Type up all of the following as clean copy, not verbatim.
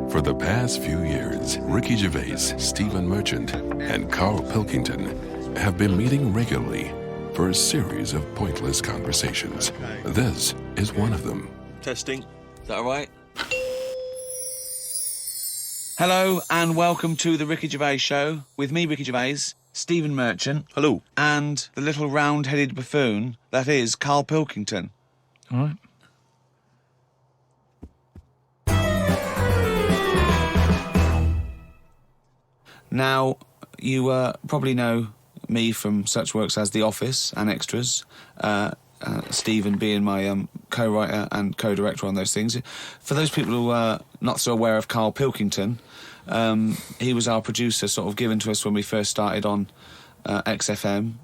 For the past few years, Ricky Gervais, Stephen Merchant, and Carl Pilkington have been meeting regularly for a series of pointless conversations. This is one of them. Testing. Is that all right? Hello and welcome to the Ricky Gervais Show with me, Ricky Gervais, Stephen Merchant. Hello. And the little round-headed buffoon that is Carl Pilkington. All right. Now, you probably know me from such works as The Office and Extras, Stephen being my co-writer and co-director on those things. For those people who are not so aware of Carl Pilkington, he was our producer, sort of given to us when we first started on XFM.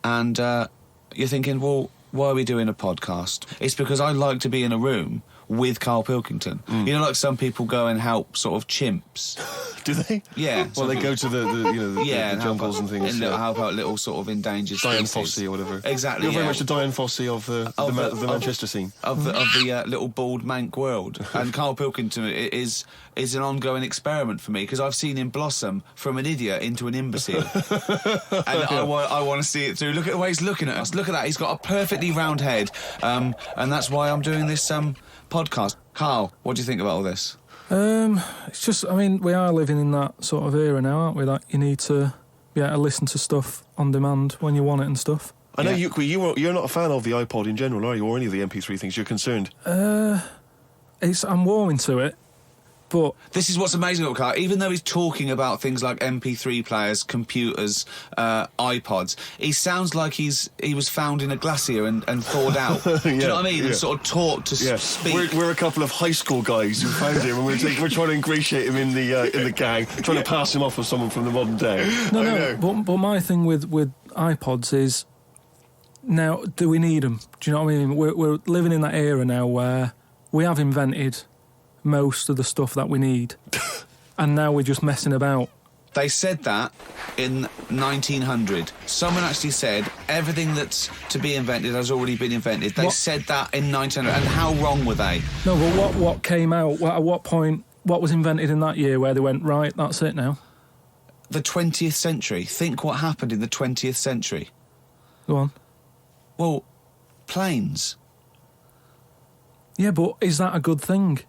And you're thinking, well, why are we doing a podcast? It's because I like to be in a room with Carl Pilkington. You know, like some people go and help sort of chimps. Do they? Yeah. Well, they go to the jungles and things. And help out little sort of endangered Diane species. Fossey or whatever. Exactly. You're very yeah. much the Diane Fossey of the Manchester scene. Of the little bald mank world. And Carl Pilkington is an ongoing experiment for me because I've seen him blossom from an idiot into an imbecile. And I want to see it through. Look at the way he's looking at us. Look at that. He's got a perfectly round head. And that's why I'm doing this podcast. Carl, what do you think about all this? It's just, I mean, we are living in that sort of era now, aren't we? That you need to be able to listen to stuff on demand when you want it and stuff. I know you're not a fan of the iPod in general, are you? Or any of the MP3 things? You're concerned? I'm warming to it, but... This is what's amazing about Carl. Even though he's talking about things like MP3 players, computers, iPods, he sounds like he was found in a glacier and thawed out. Do you know what I mean? And sort of taught to speak. We're a couple of high school guys who found him, and we're trying to ingratiate him in the gang, trying to pass him off as someone from the modern day. No. But my thing with iPods is, now, do we need them? Do you know what I mean? We're living in that era now where we have invented most of the stuff that we need, and now we're just messing about. They said that in 1900. Someone actually said everything that's to be invented has already been invented. They said that in 1900, and how wrong were they? No, but what came out? At what point? What was invented in that year where they went, right, that's it now? The 20th century. Think what happened in the 20th century. Go on. Well, planes. Yeah, but is that a good thing?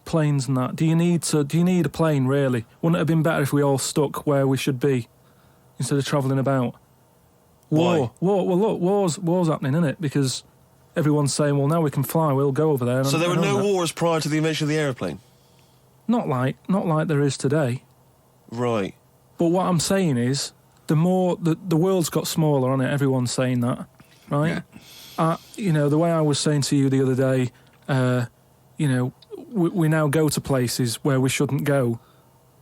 Planes and that. Do you need a plane, really? Wouldn't it have been better if we all stuck where we should be instead of travelling about? War. Well, look, war's happening, isn't it? Because everyone's saying, well, now we can fly, we'll go over there. So there were no wars prior to the invention of the aeroplane? Not like there is today. Right. But what I'm saying is, the world's got smaller, hasn't it? Everyone's saying that, right? Yeah. The way I was saying to you the other day, we now go to places where we shouldn't go.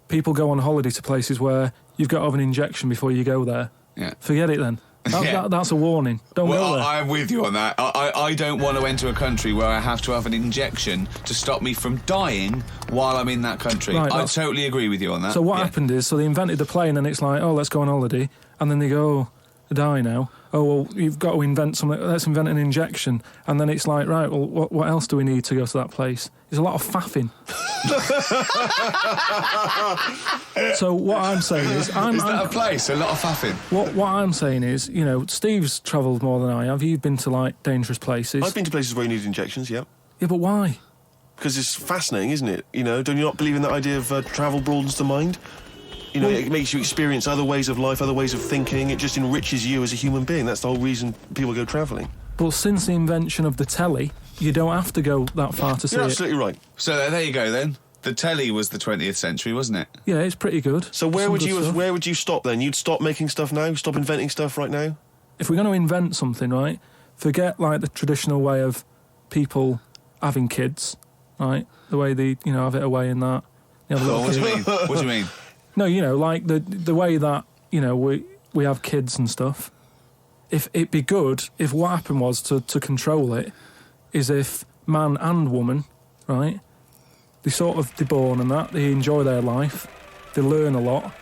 People go on holiday to places where you've got to have an injection before you go there. Yeah. Forget it then. That's a warning. Don't go there. I'm with you on that. I don't want to enter a country where I have to have an injection to stop me from dying while I'm in that country. Right, I totally agree with you on that. So what happened is, they invented the plane and it's like, oh, let's go on holiday. And then they go, oh, I die now. Oh, well, you've got to invent something. Let's invent an injection. And then it's like, right, well, what else do we need to go to that place? There's a lot of faffing. So what I'm saying is... Is that a place? A lot of faffing? What I'm saying is, Steve's travelled more than I have. You've been to, like, dangerous places. I've been to places where you need injections, yeah. Yeah, but why? Because it's fascinating, isn't it? Do you not believe in that idea of travel broadens the mind? It makes you experience other ways of life, other ways of thinking. It just enriches you as a human being. That's the whole reason people go travelling. But since the invention of the telly, you don't have to go that far to see it. You're absolutely right. So there you go, then. The telly was the 20th century, wasn't it? Yeah, it's pretty good. So where would you stop then? You'd stop making stuff now? Stop inventing stuff right now? If we're going to invent something, right, forget, like, the traditional way of people having kids, right? The way they, have it away in that. What do you mean? What do you mean? No, like the way that, we have kids and stuff. If it'd be good if what happened was to control it is if man and woman, right, they're born and that, they enjoy their life, they learn a lot,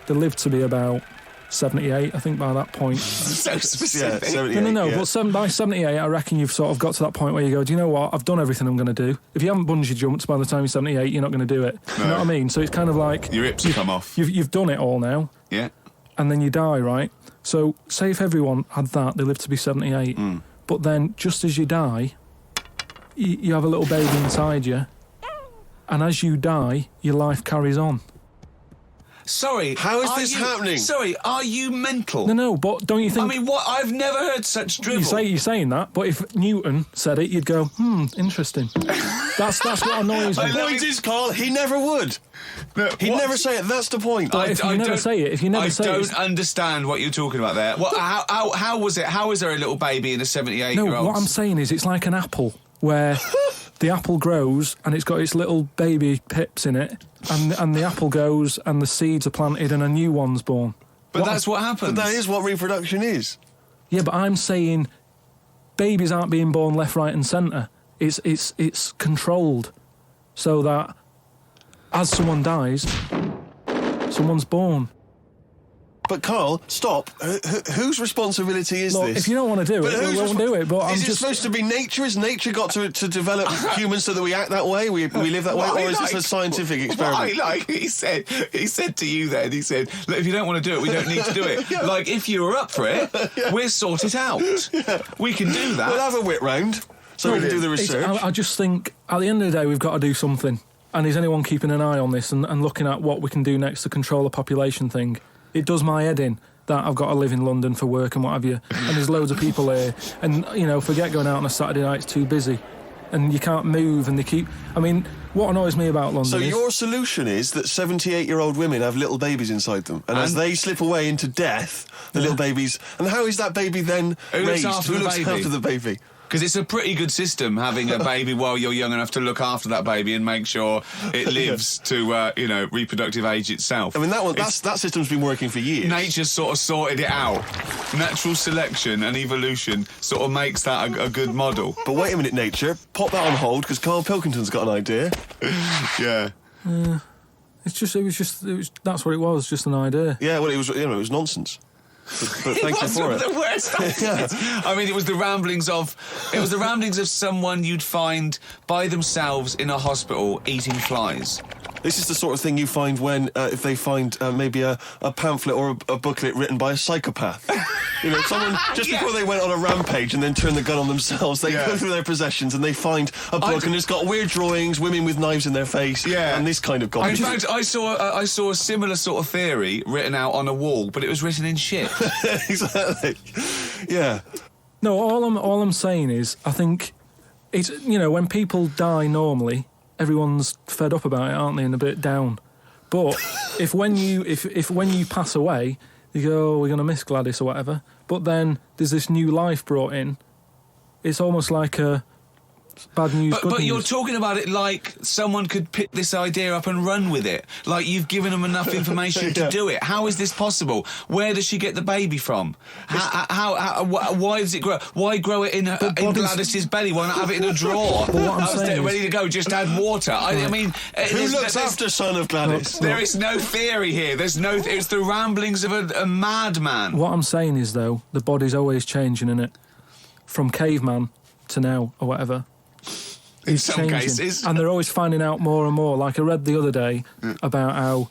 they live to be about 78, I think, by that point. So specific. Yeah, 78, No, yeah. but by 78, I reckon you've sort of got to that point where you go, do you know what? I've done everything I'm going to do. If you haven't bungee jumped by the time you're 78, you're not going to do it. You know what I mean? So it's kind of like... Your hips have come off. You've done it all now. Yeah. And then you die, right? So say if everyone had that, they lived to be 78. But then just as you die, you have a little baby inside you. And as you die, your life carries on. Sorry. How is this happening? Sorry, are you mental? No, but don't you think... I mean, what? I've never heard such drivel. You're saying that, but if Newton said it, you'd go, interesting. That's what annoys me. The point is, Carl, he never would. No, He'd what? never say it. That's the point. But if you never say it, I don't understand what you're talking about there. What? How was it? How is there a little baby in a 78-year-old? No, what I'm saying is it's like an apple where the apple grows and it's got its little baby pips in it, and the apple goes and the seeds are planted and a new one's born. But that's what happens. But that is what reproduction is. Yeah, but I'm saying babies aren't being born left, right, and centre. It's controlled so that as someone dies, someone's born. But Carl, stop. Whose responsibility is Look, this? if you don't want to do it, we won't do it. But I'm is it just supposed to be nature? Has nature got to develop humans so that we act that way? We live that way, or is this a scientific experiment? He said to you then, he said, look, if you don't want to do it, we don't need to do it. Yeah. Like, if you were up for it, we'll sort it out. Yeah. We can do that. We'll have a whip round so we can do the research. I just think at the end of the day, we've got to do something. And is anyone keeping an eye on this and looking at what we can do next to control the population thing? It does my head in that I've got to live in London for work and what have you, and there's loads of people here, and forget going out on a Saturday night, it's too busy, and you can't move, and they keep... I mean, what annoys me about London So is... your solution is that 78-year-old women have little babies inside them, and as they slip away into death, the little babies... And how is that baby then raised? Who looks after the baby? Because it's a pretty good system, having a baby while you're young enough to look after that baby and make sure it lives to, reproductive age itself. I mean, that system's been working for years. Nature's sort of sorted it out. Natural selection and evolution sort of makes that a good model. But wait a minute, nature. Pop that on hold, because Carl Pilkington's got an idea. Yeah. That's what it was, just an idea. Yeah, well, it was nonsense. But thank you for it. The worst. I mean, it was the ramblings of someone you'd find by themselves in a hospital eating flies. This is the sort of thing you find when, if they find maybe a pamphlet or a booklet written by a psychopath. Someone, just before they went on a rampage and then turned the gun on themselves, they go through their possessions and they find a book and it's got weird drawings, women with knives in their face, and this kind of garbage. In fact, I saw a similar sort of theory written out on a wall, but it was written in shit. Exactly. Yeah. No, all I'm saying is, I think it's, when people die normally, everyone's fed up about it, aren't they, and a bit down. But if when you pass away, you go, oh, we're going to miss Gladys or whatever, but then there's this new life brought in, it's almost like a bad news, good but news. you're talking about it like someone could pick this idea up and run with it. Like you've given them enough information to do it. How is this possible? Where does she get the baby from? Why does it grow? Why grow it in Gladys's belly? Why not have it in a drawer? But what I'm saying ready to go, just add water. I mean... Who looks after son of Gladys? There is no theory here. There's no... It's the ramblings of a madman. What I'm saying is, though, the body's always changing, innit? From caveman to now, or whatever. In some cases. And they're always finding out more and more. Like I read the other day about how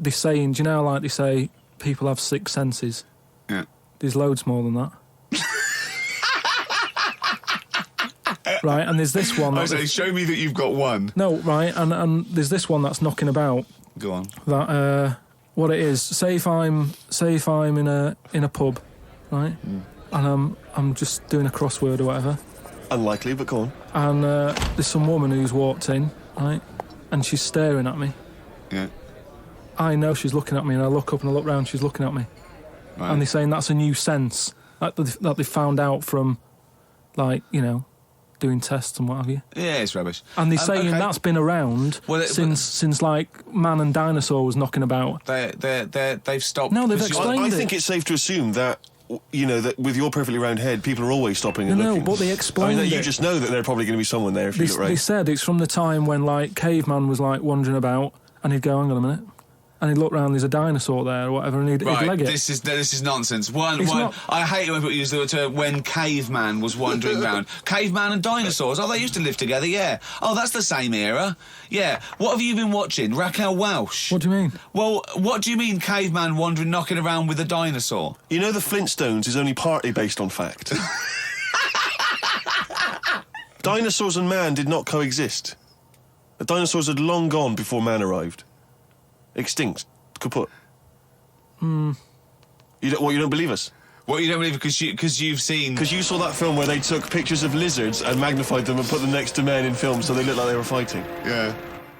they're saying, do you know, like they say, people have six senses. Yeah. There's loads more than that. Right, and there's this one... I say, show me that you've got one. No, right, and there's this one that's knocking about. Go on. That, what it is, say if I'm in a pub, right, and I'm just doing a crossword or whatever. Unlikely, but go on. And there's some woman who's walked in, right, and she's staring at me. Yeah. I know she's looking at me, and I look up and I look round, she's looking at me. Right. And they're saying that's a new sense that they found out from, like, doing tests and what have you. Yeah, it's rubbish. And they're saying that's been around since like man and dinosaur was knocking about. They've stopped. No, they've explained I think it's safe to assume that, that with your perfectly round head, people are always stopping and looking. No, but they explained you just know that there's probably going to be someone there if you look right. They said it's from the time when, like, caveman was, like, wandering about, and he'd go, hang on a minute, and he'd look round, there's a dinosaur there or whatever, and he'd leg it. This is nonsense. One. Not- I hate it when people use the term when caveman was wandering round. Caveman and dinosaurs. Oh, they used to live together. Yeah. Oh, that's the same era. Yeah. What have you been watching? Raquel Welch. What do you mean? Well, what do you mean caveman wandering, knocking around with a dinosaur? You know the Flintstones is only partly based on fact. Dinosaurs and man did not coexist. The dinosaurs had long gone before man arrived. Extinct. Kaput. You don't believe us? What, you don't believe because you've seen... Because you saw that film where they took pictures of lizards and magnified them and put them next to men in films so they looked like they were fighting. Yeah.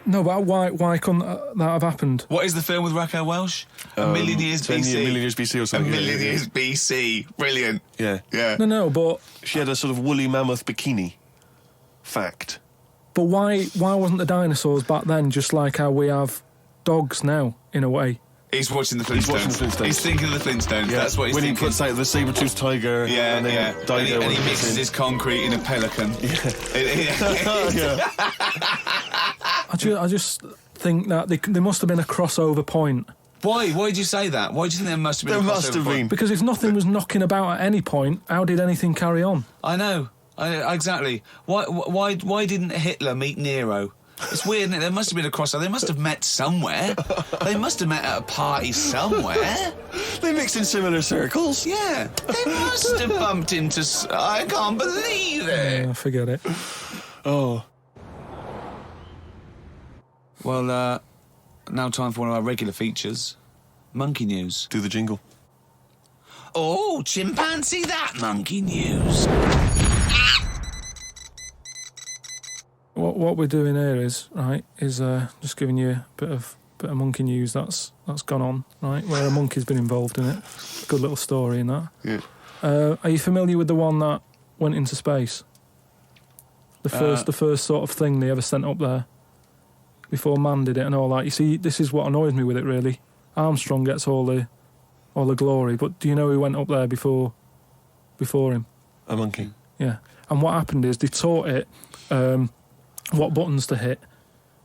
No, but why couldn't that have happened? What is the film with Raquel Welch? A Million Years 10 BC. A million years BC or A something. Million Years BC. Brilliant. Yeah. Yeah. No, but She had a sort of woolly mammoth bikini. Fact. But why wasn't the dinosaurs back then just like how we have dogs now, in a way? He's watching the Flintstones. He's watching the Flintstones. He's thinking of the Flintstones. Yeah. That's what he's when thinking. He puts out the saber-toothed tiger. Yeah, and then yeah. Dido And he mixes his concrete in a pelican. Yeah. I just think that there must have been a crossover point. Why? Why did you say that? Why do you think there must have been There a crossover must have point? been. Because if nothing was knocking about at any point, how did anything carry on? I know. Exactly. Why didn't Hitler meet Nero? It's weird, isn't it? There must have been a crossover. They must have met somewhere. They must have met at a party somewhere. They mixed in similar circles. Yeah. They must have bumped into... I can't believe it. Forget it. Oh. Well, now time for one of our regular features. Monkey News. Do the jingle. Oh, chimpanzee that monkey news. What we're doing here is just giving you a bit of monkey news that's gone on, right? Where a monkey's been involved in it. Good little story in that. Yeah. Are you familiar with the one that went into space? The first sort of thing they ever sent up there before man did it and all that. You see, this is what annoys me with it really. Armstrong gets all the glory, but do you know who went up there before him? A monkey. Yeah. And what happened is they taught it what buttons to hit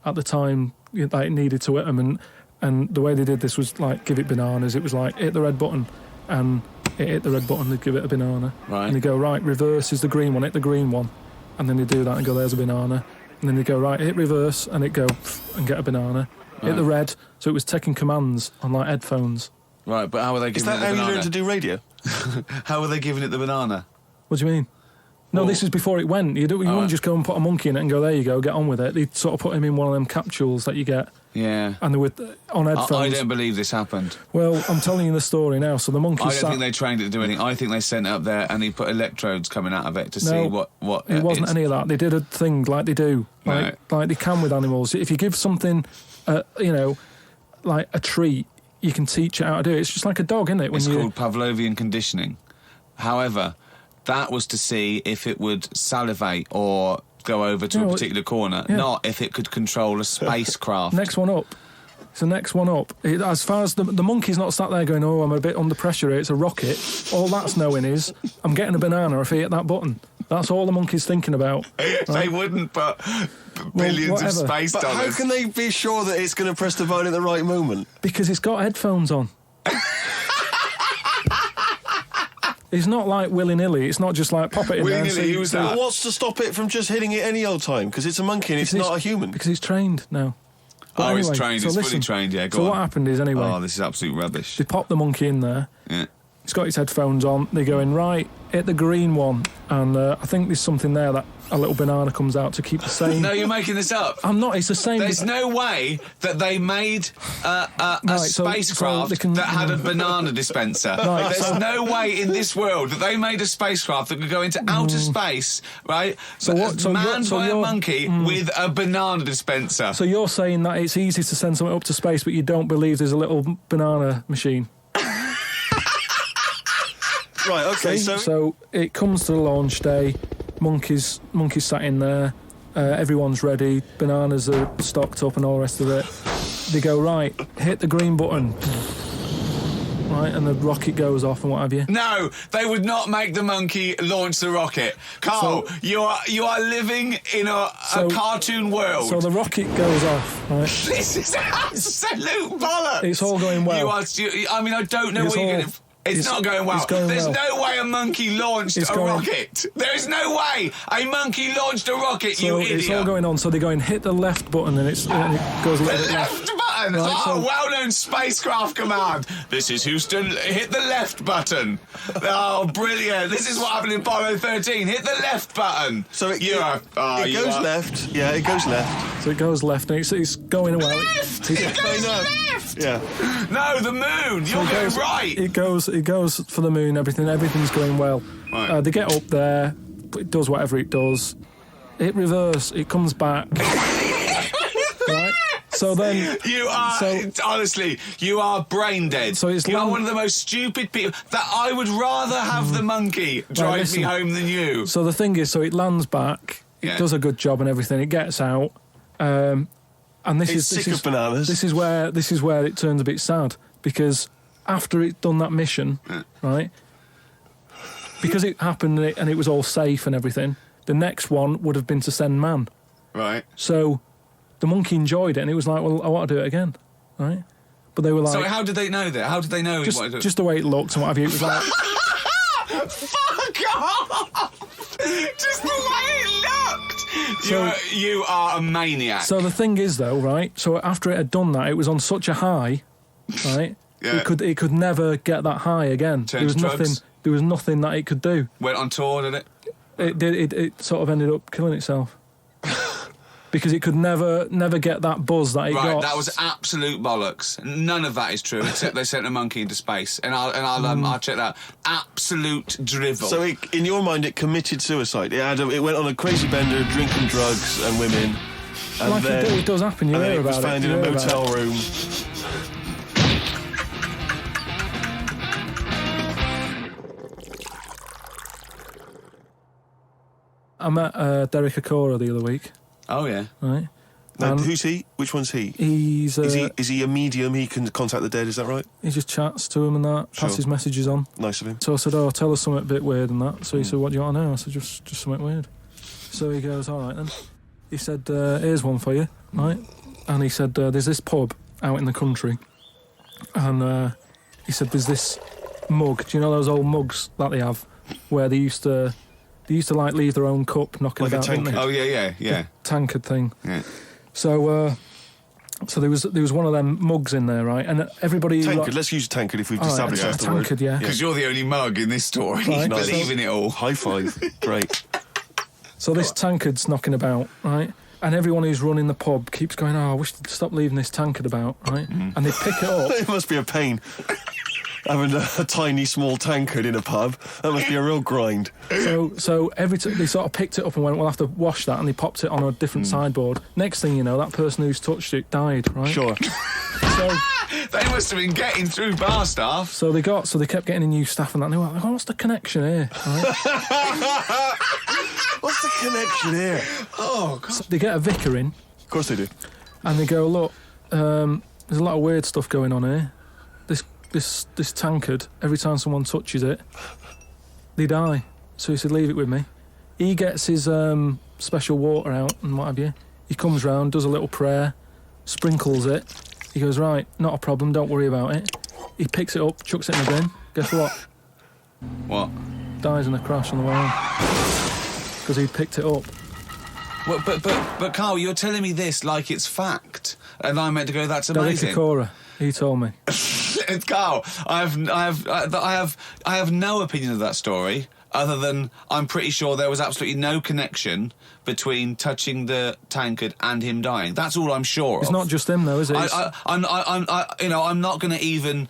at the time it needed to hit them, and the way they did this was like give it bananas. It was like hit the red button, and it hit the red button, they'd give it a banana. Right. And they go, right, reverse is the green one, hit the green one. And then they do that and go, there's a banana. And then they go, right, hit reverse, and it go and get a banana. Right. Hit the red, so it was taking commands on like headphones. Right, but how were they Is giving it that the how you banana? learn to do radio? How were they giving it the banana? What do you mean? No, Well- this is before it went. You wouldn't just go and put a monkey in it and go, there you go, get on with it. They'd sort of put him in one of them capsules that you get, Yeah. and they were on headphones. I don't believe this happened. Well, I'm telling you the story now. So the monkey I don't sat... think they trained it to do anything. I think they sent it up there and he put electrodes coming out of it to see what It wasn't any of that. They did a thing like they do, like they can with animals. If you give something, like a treat, you can teach it how to do it. It's just like a dog, isn't it? It's called Pavlovian conditioning. However, that was to see if it would salivate or go over to a particular corner, not if it could control a spacecraft. Next one up. It's the next one up. As far as the monkey's not sat there going, oh, I'm a bit under pressure here, it's a rocket. All that's knowing is, I'm getting a banana if I hit that button. That's all the monkey's thinking about. Right? They wouldn't put billions of space But dollars. how can they be sure that it's going to press the button at the right moment? Because it's got headphones on. It's not like willy-nilly. It's not just like pop it in there. Willy-nilly, who's that? But what's to stop it from just hitting it any old time? Because it's a monkey and it's not a human. Because he's trained now. But Oh, anyway, it's trained. so It's listen, fully trained. Yeah, go so on. what happened is, anyway, Oh, this is absolute rubbish. they pop the monkey in there. Yeah. He's got his headphones on. They're going, right, hit the green one. And I think there's something there that a little banana comes out to keep the same. No, you're making this up. I'm not. It's the same. There's no way that they made a so spacecraft they can- that had a banana dispenser. Right, There's so- no way in this world that they made a spacecraft that could go into outer space, right? So what- so manned you're- so by a you're- monkey with a banana dispenser. So you're saying that it's easy to send something up to space, but you don't believe there's a little banana machine? Right, okay, So it comes to the launch day. Monkeys sat in there. Everyone's ready. Bananas are stocked up and all the rest of it. They go, right, hit the green button. Right, right, and the rocket goes off and what have you. No, they would not make the monkey launch the rocket. Carl, you are living in a cartoon world. So the rocket goes off, right? This is absolute bollocks. It's all going well. I don't know what you're going to... It's not going well. There's no way a monkey launched a rocket. There is no way a monkey launched a rocket, you idiot. It's all going on. So they go and hit the left button and it goes a little bit left. Left button? Right, well-known spacecraft command. This is Houston. Hit the left button. Oh, brilliant. This is what happened in Apollo 13. Hit the left button. So it goes left. Yeah, it goes left. So it goes left and it's going well. Left! It goes left! Yeah. No, the moon. You're going right. It goes for the moon, everything's going well. Right. They get up there, it does whatever it does. It reverses, it comes back. Right? So then... honestly, you are brain dead. So you are one of the most stupid people. That I would rather have the monkey drive me home than you. So the thing is, so it lands back, it does a good job and everything, it gets out, and It's sick of bananas. This is where it turns a bit sad, because after it done that mission, right, because it happened and it was all safe and everything, the next one would have been to send man. Right. So the monkey enjoyed it and it was like, well, I want to do it again, right? But they were like... So how did they know that? How did they know he wanted to... Just the way it looked and what have you, it was like... Fuck off! Just the way it looked! You are a maniac. So the thing is, though, right, so after it had done that, it was on such a high, right, it could never get that high again. There was nothing that it could do. Went on tour, did it? It sort of ended up killing itself. Because it could never get that buzz that it got. Right, that was absolute bollocks. None of that is true, except they sent a monkey into space, and I'll check that. Absolute drivel. So, in your mind, it committed suicide. It went on a crazy bender, drinking drugs and women. And like then, it does happen. You hear about it. It was found in a motel room. I met Derek Acora the other week. Oh yeah, right. Now, who's he? Which one's he? Is he a medium? He can contact the dead. Is that right? He just chats to him and that, passes messages on. Nice of him. So I said, "Oh, tell us something a bit weird and that." So he said, "What do you want to know?" I said, "Just something weird." So he goes, "All right then." He said, "Here's one for you, right?" And he said, "There's this pub out in the country, and he said there's this mug. Do you know those old mugs that they have, where they used to like leave their own cup knocking like about, didn't they? Oh yeah. The tankard thing. Yeah. So there was one of them mugs in there, right? And everybody... Tankard, let's use tankard if we've established that's the word. Tankard, yeah. Because you're the only mug in this story. Right. You believe in it all. High five. Great. So this tankard's knocking about, right? And everyone who's running the pub keeps going, "Oh, I wish they'd stop leaving this tankard about," right? And they pick it up. It must be a pain. Having a tiny, small tankard in a pub, that must be a real grind. So every they sort of picked it up and went, "We'll have to wash that," and they popped it on a different sideboard. Next thing you know, that person who's touched it died, right? Sure. So they must have been getting through bar staff. So they kept getting a new staff and that. And they were like, "What's the connection here?" Right? What's the connection here? Oh God! So they get a vicar in. Of course they do. And they go, "Look, there's a lot of weird stuff going on here. This tankard, every time someone touches it, they die." So he said, "Leave it with me." He gets his special water out and what have you. He comes round, does a little prayer, sprinkles it. He goes, "Right, not a problem, don't worry about it." He picks it up, chucks it in the bin. Guess what? What? Dies in a crash on the way home. Because he picked it up. Well, but Carl, you're telling me this like it's fact, and I'm meant to go, "That's amazing." Derek Acora, he told me. Carl, I have no opinion of that story other than I'm pretty sure there was absolutely no connection between touching the tankard and him dying. That's all I'm sure of. It's not just him though, is it? I'm not going to even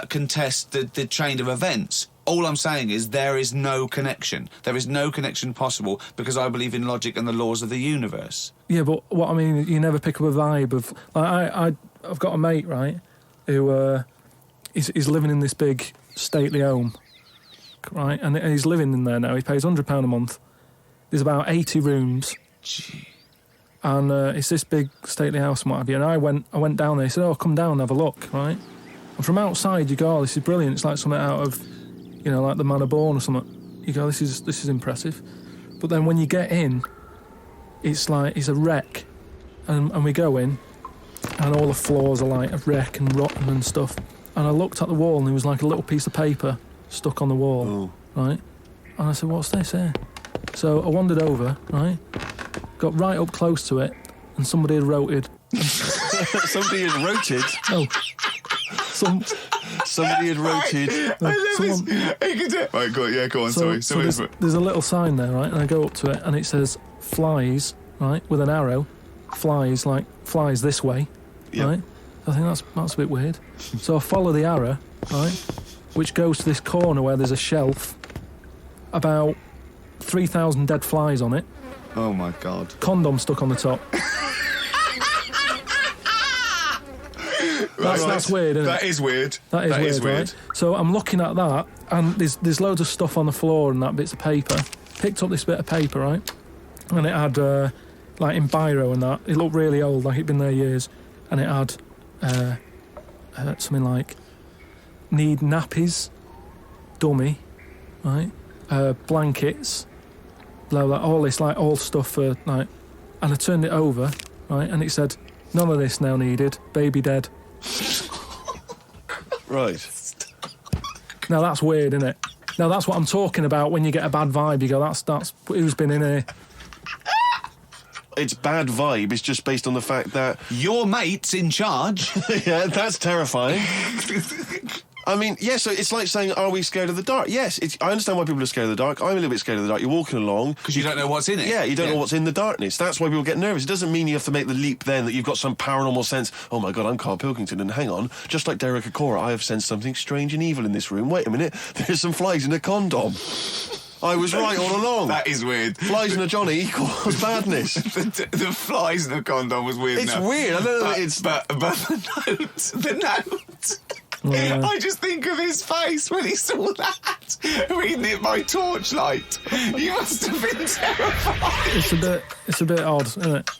contest the chain of events. All I'm saying is there is no connection. There is no connection possible because I believe in logic and the laws of the universe. Yeah, but what I mean, you never pick up a vibe of... Like, I've got a mate, right, who he's living in this big stately home, right, and he's living in there now. He pays £100 a month. There's about 80 rooms. Gee. And it's this big stately house and what have you. And I went down there. He said, "Oh, come down and have a look," right? And from outside, you go, oh, this is brilliant. It's like something out of, you know, like The Man of Born or something. You go, this is impressive. But then when you get in, it's like, it's a wreck. And we go in, and all the floors are like a wreck and rotten and stuff. And I looked at the wall, and there was like a little piece of paper stuck on the wall, right? And I said, what's this here? So I wandered over, right? Got right up close to it, and somebody had roted. Somebody had roted? Oh. Somebody had roted. Right, go on, sorry. So there's a little sign there, right? And I go up to it, and it says, flies, right? With an arrow. Flies, like, flies this way, right? I think that's a bit weird. So I follow the arrow, right? Which goes to this corner where there's a shelf. About 3,000 dead flies on it. Oh, my God. Condom stuck on the top. That's weird, isn't it? That is weird. That is weird, right? So I'm looking at that, and there's loads of stuff on the floor and that bits of paper. Picked up this bit of paper, right? And it had, like, in biro and that. It looked really old, like it'd been there years. And it had something like, need nappies, dummy, right? Blankets, blah, blah, all this, like, all stuff for, like... And I turned it over, right? And it said, none of this now needed, baby dead. Right. Now that's weird, isn't it? Now that's what I'm talking about when you get a bad vibe. You go, that's who's been in here. It's bad vibe. It's just based on the fact that... Your mate's in charge. Yeah, that's terrifying. I mean, yeah, so it's like saying, are we scared of the dark? Yes, I understand why people are scared of the dark. I'm a little bit scared of the dark. You're walking along... Because you don't know what's in it. Yeah, you don't know what's in the darkness. That's why people get nervous. It doesn't mean you have to make the leap then that you've got some paranormal sense. Oh, my God, I'm Carl Pilkington, and hang on. Just like Derek Acora, I have sensed something strange and evil in this room. Wait a minute, there's some flies in a condom. I was right all along. That is weird. Flies in a Johnny equals badness. the flies in the condom was weird. It's weird. I don't know. But the note. Yeah. I just think of his face when he saw that, reading it by torchlight. You must have been terrified. It's a bit odd, isn't it?